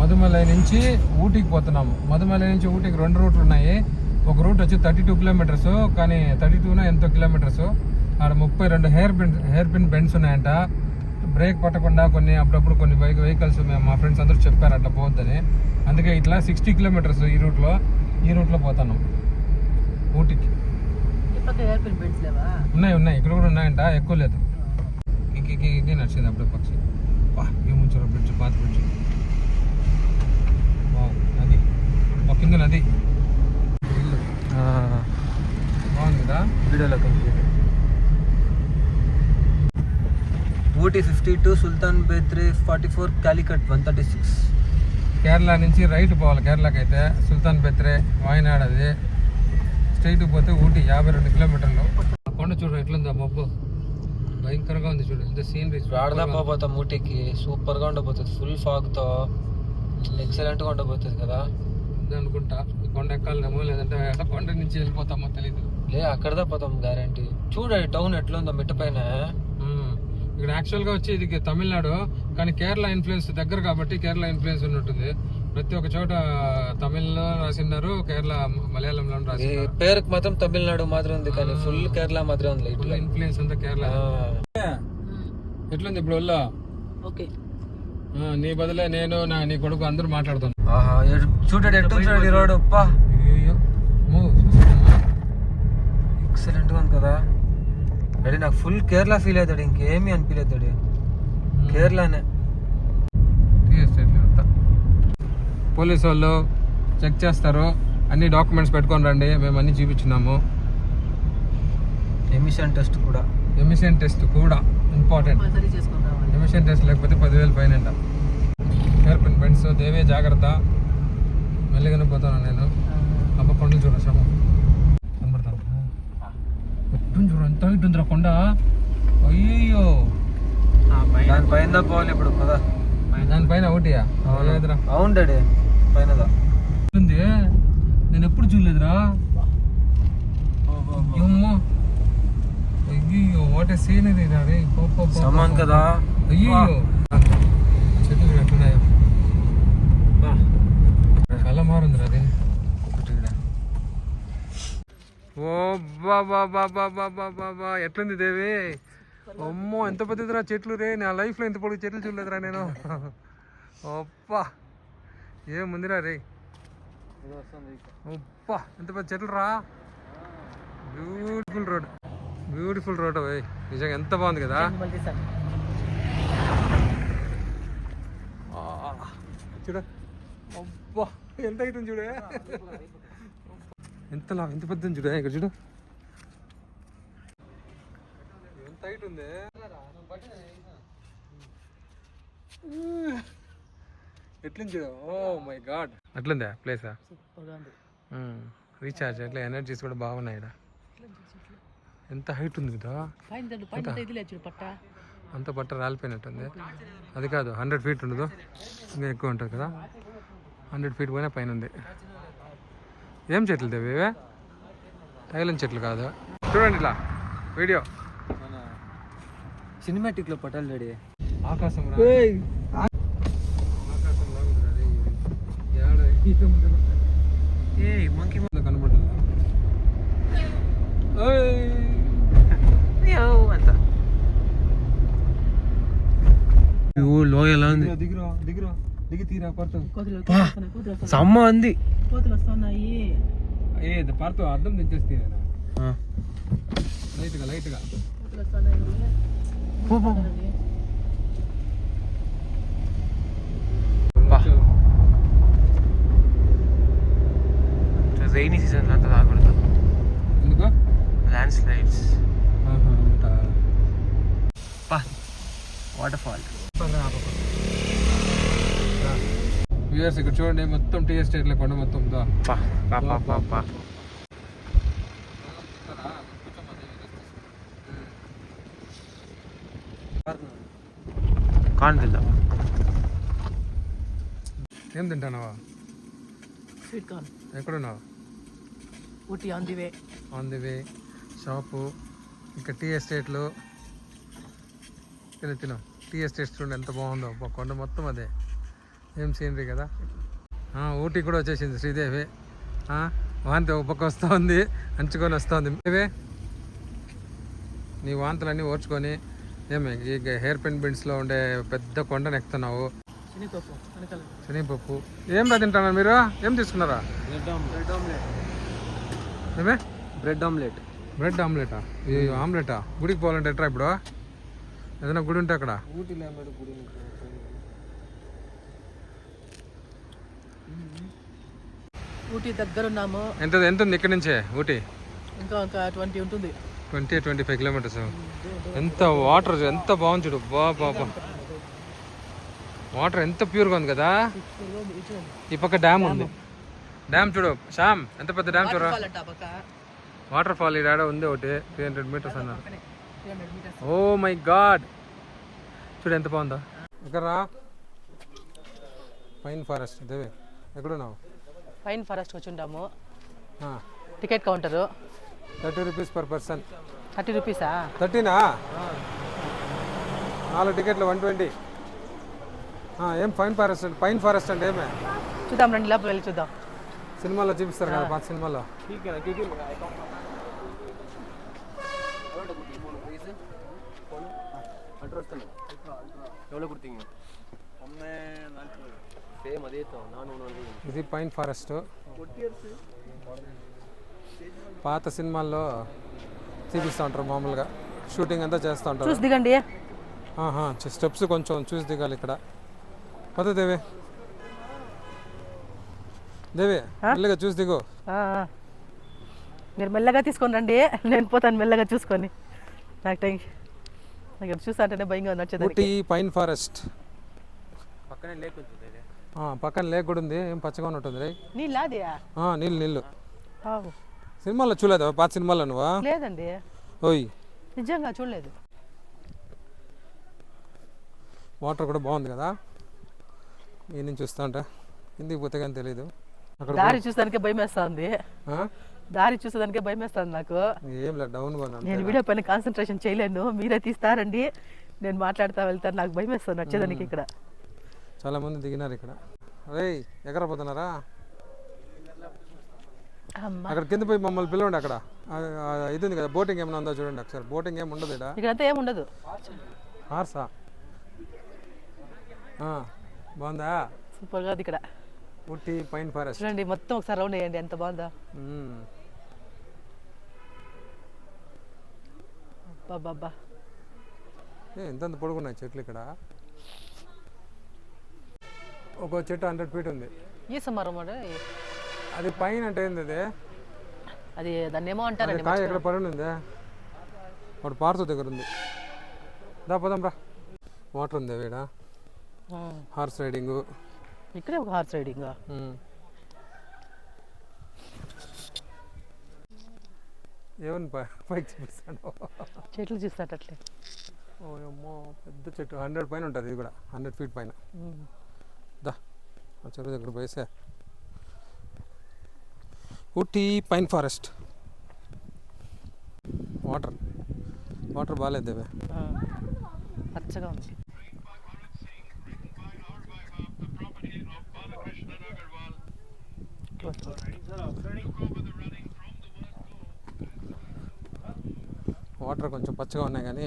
మధుమలై నుంచి ఊటీకి పోతున్నాము. మధుమలై నుంచి ఊటీకి 2 రూట్లు ఉన్నాయి. ఒక రూట్ వచ్చి 32 కిలోమీటర్స్, కానీ 32 ఎంతో కిలోమీటర్స్. ఆడ 32 హెయిర్ పిన్ బెండ్స్ ఉన్నాయంట. బ్రేక్ పట్టకుండా అప్పుడప్పుడు కొన్ని వెహికల్స్ మా ఫ్రెండ్స్ అందరూ చెప్పారు అట్లా పోవద్దని. అందుకే ఇట్లా 60 కిలోమీటర్స్ ఈ రూట్లో పోతాను ఊటీకి. ఉన్నాయి ఇక్కడ కూడా ఉన్నాయంట, ఎక్కువ లేదు. ఇది నడిచింది అప్పుడే పక్షి. ఏముంచారు బ్రిడ్జ్, పాత బ్రిడ్జ్. నది కింద నది బాగుంది కదా వీడియోలో కంప్లీట్. ఊటీ 52, సుల్తాన్ బేత్రే 44, కాలికట్ 136. కేరళ నుంచి రైట్ పోవాలి. కేరళకి అయితే సుల్తాన్ బేత్రే, వాయనాడ్, అది స్ట్రైట్ పోతే ఊటీ 52 కిలోమీటర్లు. కొండ చూడు ఎట్లుందా మబ్బు, భయంకరంగా ఉంది చూడు. ఇంత సీనరీ ఆడదా పోతాం ఊటీకి, సూపర్ గా ఉండబోతుంది. ఫుల్ ఫాగ్ తో ఎక్సలెంట్ గా ఉండబోతుంది కదా అనుకుంటా. ఈ కొండ ఎక్కాలేమో, లేదంటే కొండ నుంచి వెళ్ళిపోతామో తెలీదు. అక్కడదా పోతాం గ్యారంటీ. చూడండి టౌన్ ఎట్లుందో మిట్ట పైన. ఇక్కడ యాక్చువల్ గా వచ్చి ఇది తమిళనాడు, కానీ కేరళ ఇన్ఫ్లుయెన్స్ దగ్గర కాబట్టి కేరళ ఇన్ఫ్లుయెన్స్ ఉన్నట్టుంది. ప్రతి ఒక్క చోట తమిళ్లో రాసిన్నారు, కేరళ మలయాళంలో రాసిన్నారు. పేరుకి మాత్రం తమిళనాడు మాత్రం ఉంది, కానీ ఫుల్ కేరళ మాత్రం ఉంది. ఇన్ఫ్లుయెన్స్ అంతా కేరళ. ఎట్లుంది ఇప్పుడు వల్ల? నీ బదులే నేను నీ కొడుకు అందరూ మాట్లాడుతాను. చూడండి ఎట్టు రోడ్, ఎక్సలెంట్ గా ఉంది కదా. అడే నాకు ఫుల్ కేరళ ఫీల్ అవుతాడు, ఇంకేమీ అనిపించలేదు. కేరళనే. పోలీసు వాళ్ళు చెక్ చేస్తారు, అన్ని డాక్యుమెంట్స్ పెట్టుకొని రండి, మేము అన్ని చూపించున్నాము. ఎమిషన్ టెస్ట్ కూడా ఇంపార్టెంట్. ఎమిషన్ టెస్ట్ లేకపోతే 10,000 ఫైన్ అంట. హెయిర్ పిన్ బెండ్స్, దేవే జాగ్రత్త. మెల్లిగానే పోతాను నేను. అబ్బ కొండలు చూడ శ్రమ కనబడతాను. చూడ ఎంత హైట్ ఉందిరా కొండ. అయ్యో దానిపైన పోవాలి ఇప్పుడు కదా. దానిపైన ఒకటియా? అవును డాడీ, పైన ఉంది. నేను ఎప్పుడు చూడలేదురా. అయ్యో వాట్ ఏ సీన్ ఇది సమాన్ కదా. అయ్యో చెట్లు ఎట్లున్నాయో, చాలా మారుందిరా అది. ఓ బాబా ఎట్లుంది దేవి? అమ్మో ఎంత పెద్దదిరా చెట్లు రే. నా లైఫ్లో ఇంత పొడుగు చెట్లు చూడలేదురా నేను. అప్పా ఏముందిరా రే. అప్పా ఎంత పెద్ద చెట్లు రా. బ్యూటిఫుల్ రోడ్ అవి. నిజంగా ఎంత బాగుంది కదా. చూడ అబ్బా ఎంత అవుతుంది చూడే. ఎంత పెద్ద చూడ. ఇక్కడ చూడు ఎంత హైట్ ఉంది. ఎట్లుంది చూడు. Oh my god. అట్లుందా ప్లేసా? రీఛార్జ్ అట్లా ఎనర్జీస్ కూడా బాగున్నాయి. ఇక్కడ ఎంత హైట్ ఉంది కదా. అంత పట్ట రాలిపోయినట్టుంది. అది కాదు 100 ఫీట్ ఉండదు, ఇంకా ఎక్కువ ఉంటుంది కదా. 100 ఫీట్ పోయినా పైన ఉంది. ఏం చెట్లు దేవి? తైలం చెట్లు కాదు. చూడండి ఇట్లా వీడియో సినిమాటిక్ లో పట్టాలి డాడీ. ఆకాశం మంకీ కనబడుతుంది అంత. లోయలా ఉంది. దిగి తీరా సమ్మ ఉంది. పార్తో అర్థం తెచ్చేస్తే లైట్గా రైనీ సీజన్ అంతా రాకూడదు. ఎందుకు? Land slides, water fall. Viewers ఇక్కడ చూడండి, మొత్తం టీ ఎస్టేట్ లో కొండ మొత్తం. కాన్ తిందాం. ఏం తింటానావా? Sweet corn. ఎక్కడున్నావు? Ooty on the way shop. ఇక్కడ టీ ఎస్టేట్లు తిను. టీ ఎస్టేట్స్ చూడండి ఎంత బాగుందో. కొండ మొత్తం అదే. ఏం సీనరీ కదా. ఊటీ కూడా వచ్చేసింది శ్రీదేవి. వాంతి ఒక పక్క వస్తూ ఉంది, అంచుకొని వస్తుంది. ఇవే నీ వాంతులన్నీ ఓర్చుకొని ఏమి ఈ హెయిర్ పిన్ బిండ్స్లో ఉండే పెద్ద కొండను ఎక్కుతున్నావు. శనగపప్పు ఏం రా తింటున్నారు మీరు? ఏం తీసుకున్నారా? ఏమే బ్రెడ్ ఆమ్లెట్. బ్రెడ్ ఆమ్లెటా? ఈ ఆమ్లెటా? గుడికి పోవాలంటే ఎట్రా ఇప్పుడు? ఏదైనా గుడి ఉంటే అక్కడ ఊటీ దగ్గర ఉన్నాము. ఎంత ఉంది ఇక్కడ నుంచే ఊటీ? ఇంకా 20 ఉంటుంది. 25 కిలోమీటర్స్. ఎంత వాటర్ ఎంత బాగుంది చూడు. బాబా వాటర్ ఎంత ప్యూర్గా ఉంది కదా. ఈ పక్క డ్యామ్ ఉంది. డ్యామ్ చూడు శ్యామ్, ఎంత పెద్ద డ్యామ్ చూడ. వాటర్ ఫాల్ ఈ ఉంది ఒకటి 300 మీటర్స్ అన్నారు. ఓ మై గాడ్, చూడు ఎంత బాగుందా. ఇక్కడ పైన్ ఫారెస్ట్. దేవే ఎక్కడున్నావు? పైన్ ఫారెస్ట్ వచ్చి ఉంటాము. Ticket counter 30 rupees per person. 30 రూపీసా? 30నా? 4 టికెట్లు 120. ఏం పైన్ ఫారెస్ట్ అంటే ఏమే? చూద్దాం రండి, లోపల వెళ్ళి చూద్దాం. సినిమాలో చూపిస్తారు కదా, పాత సినిమాలో. ఇది పైన్ ఫారెస్ట్. పాత సినిమాల్లో చూపిస్తూ ఉంటారు మామూలుగా, షూటింగ్ అంతా చేస్తూ ఉంటారు. చూసి దిగండి. స్టెప్స్ కొంచెం చూసి దిగాలి ఇక్కడ. పద దేవి, దేవి మెల్లగా చూసి దిగు. మీరు మెల్లగా తీసుకొని రండి, నేను పోతాను మెల్లగా చూసుకొని. నాకు నాకు చూస్తా అంటేనే భయంగా ఉంది. ఊటీ పైన్ ఫారెస్ట్ పక్కనే లేక్ ఉంటుంది. పక్కన లేక్ కూడా ఉంది. ఏం పచ్చగా ఉంటుంది. నీళ్ళు సినిమాలో చూడలేదు? పాత సినిమాలో నువ్వా? లేదండి, ఓయ్ నిజంగా చూడలేదు. వాటర్ కూడా బాగుంది కదా. ఈ నుంచి చూస్తా ఉంటా, కిందికి పోతే కానీ తెలియదు. అక్కడ దారి చూసానికే భయం వేస్తుంది. దారి చూసేదానికే భయం వేస్తుంది నాకు. ఏం లేదు, డౌన్ నేను వీడియో పైన కాన్సన్ట్రేషన్ చేయలేను. మీరే తీస్తారండి, నేను మాట్లాడుతూ వెళ్తాను. నాకు భయం వేస్తుంది వచ్చేదానికి. ఇక్కడ చాలా మంది దిగినారు ఇక్కడ. అరే ఎగరపోతున్నారా? అక్కడ కింద పోయి మమ్మల్ని పిలవండి. అక్కడ ఇది ఉంది కదా, బోటింగ్ ఏమైనా ఉందో చూడండి ఒకసారి. బోటింగ్ ఏమి ఉండదు ఇక్కడంతా ఏమి ఉండదు. హార్సా? బాగుందా? సూపర్గా ఉంది ఇక్కడ. ఊటీ పైన్ ఫారెస్ట్ చూడండి, మొత్తం ఒకసారి రౌండ్ వేయండి, ఎంత బాగుందా. బాబా ఎంతంత పొడుగున్నాయి చెట్లు ఇక్కడ. ఒక చెట్టు 100 ఫీట్ ఉంది. ఈ సమారం అది పైన అంటే ఏంది? అది దాన్ని ఏమో అంటారండి. కాయ ఎక్కడ పడి ఉంది? వాడు పార్తో దగ్గర ఉంది. దా పోదాం రా. వాటర్ ఉంది వీడ. Horse riding. ఇక్కడే ఒక హార్స్ రైడింగ్. ఏమని పైకి చూపిస్తాడు. చెట్లు చూస్తాటట్లే. ఓయమ్మో పెద్ద చెట్టు 100 పైన ఉంటుంది. ఇది కూడా 100 ఫీట్ పైన. దా చెరువు దగ్గర పోయేసే. Ooty pine forest. వాటర్ బాగాలేదు దేవే, పచ్చగా ఉంది. వాటర్ కొంచెం పచ్చగా ఉన్నాయి కానీ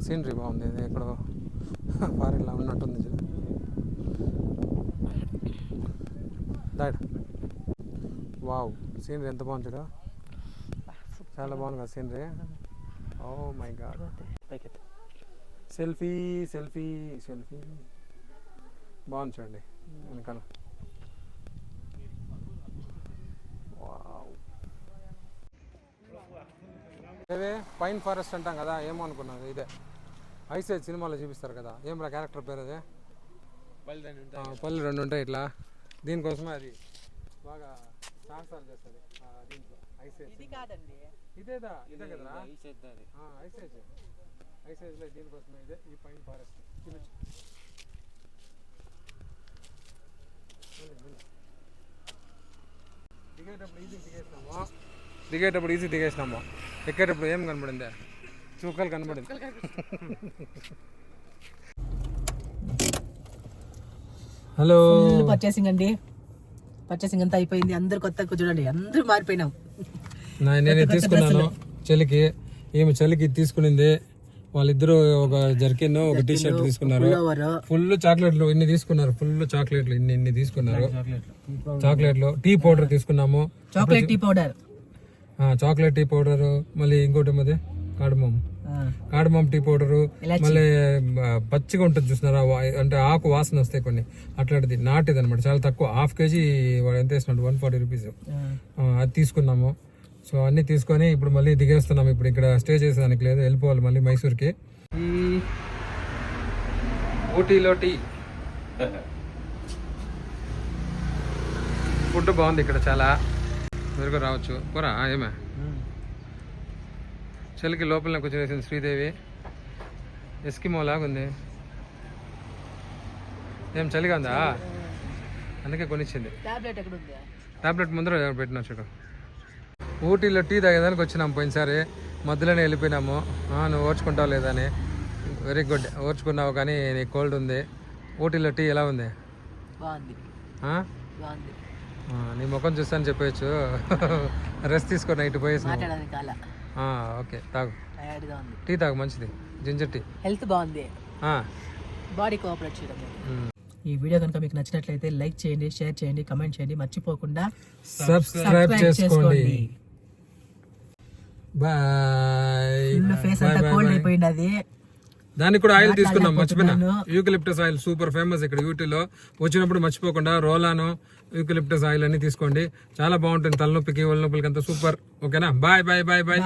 సీనరీ బాగుంది. ఇది ఎక్కడో ఫారెన్లా ఉన్నట్టుంది. దాడ్ వావ్, సీనరీ ఎంత బాగుంది చూడ. చాలా బాగుంది కదా scenery. Oh my god. Selfie selfie selfie బాగుంది చూడండి వెనకాల. ఇదే పైన్ ఫారెస్ట్ అంటాం కదా, ఏమో అనుకున్నాను. ఇదే ఐస్ ఏజ్ సినిమాలో చూపిస్తారు కదా. ఏం రా క్యారెక్టర్ పేరు? అదే పళ్ళు 2 ఉంటాయి ఇట్లా. దీనికోసమే అది బాగా సాహసాలు చేస్తుంది దీంట్లో. ఐస్ ఏజ్ ఇదేదా? ఇదే కదరా ఐస్ ఏజ్. ఐస్ ఏజ్లో దీనికోసమే ఇదే ఈ పైన్ ఫారెస్ట్. దిగేటప్పుడు ఈజీ దిగేసినాము. ఎక్కేటప్పుడు ఏం కనబడిందా? చుక్కలు కనబడింది. హలో ఫుల్ పర్చేసింగ్ అండి. పర్చేసింగ్ అంతా అయిపోయింది. అందరు కొత్త చూడండి, అందరూ మారిపోయినాం. నేను తీసుకున్నాను చలికి, ఈమె చలికి తీసుకునింది. వాళ్ళిద్దరూ ఒక జర్కిన్ ఒక టీ షర్ట్ తీసుకున్నారు. ఫుల్ చాక్లెట్లు ఇన్ని తీసుకున్నారు. ఫుల్ చాక్లెట్లు ఇన్ని తీసుకున్నారు. చాక్లెట్లు, టీ పౌడర్ తీసుకున్నాము. Chocolate tea powder, chocolate tea powder, మళ్ళీ ఇంకోటి మధ్య కాడమం టీ పౌడరు, మళ్ళీ పచ్చిగా ఉంటుంది చూస్తున్నారా, అంటే ఆకు వాసన వస్తాయి కొన్ని, అట్లాంటిది నాటిది అనమాట. చాలా తక్కువ, హాఫ్ కేజీ వాడు ఎంత వేసినాడు, 140 రూపీస్. అది తీసుకున్నాము. సో అన్ని తీసుకొని ఇప్పుడు మళ్ళీ దిగేస్తున్నాము. ఇప్పుడు ఇక్కడ స్టే చేసేదానికి లేదు, వెళ్ళిపోవాలి మళ్ళీ మైసూర్కి. ఈ ఊటీలో టీ ఫుడ్ బాగుంది ఇక్కడ చాలా. మీరు కూడా రావచ్చు. పోరా ఏమే చలికి లోపల కూర్చొనేసింది శ్రీదేవి. ఎస్కిమో లాగా ఉంది. ఏం చలిగా ఉందా? అందుకే కొనిచ్చింది. టాబ్లెట్ ముందర పెట్టినా చూడు. ఊటీలో టీ తాగేదానికి వచ్చినాం పోయినసారి, మధ్యలోనే వెళ్ళిపోయినాము. నువ్వు ఓర్చుకుంటావు లేదని. వెరీ గుడ్, ఓర్చుకున్నావు, కానీ నీకు కోల్డ్ ఉంది. ఊటీలో టీ ఎలా ఉంది? నీ ముఖం చూస్తాను చెప్పచ్చు. రెస్ట్ తీసుకో, నైట్ పోయేసి. ఓకే, తాగు టీ, తాగు, మంచిది, జింజర్ టీ, హెల్త్ బాగుంది, బాడీ కోఆపరేట్ చేయడం. ఈ వీడియో కనుక మీకు నచ్చినట్లయితే లైక్ చేయండి, షేర్ చేయండి, కమెంట్ చేయండి, మర్చిపోకుండా సబ్స్క్రైబ్ చేసుకోండి. బాయ్. ఫేస్ అంతా కోల్డ్ అయిపోయింది. అది దానికి కూడా ఆయిల్ తీసుకున్నాం, మర్చిపోయినా. యూకలిప్టస్ ఆయిల్ సూపర్ ఫేమస్ ఇక్కడ యూటీలో. వచ్చినప్పుడు మర్చిపోకుండా రోలాను, యూకలిప్టస్ ఆయిల్ అన్ని తీసుకోండి. చాలా బాగుంటుంది తలనొప్పికి, ఒళ్ళనొప్పికి అంతా సూపర్. ఓకేనా? Bye bye bye bye.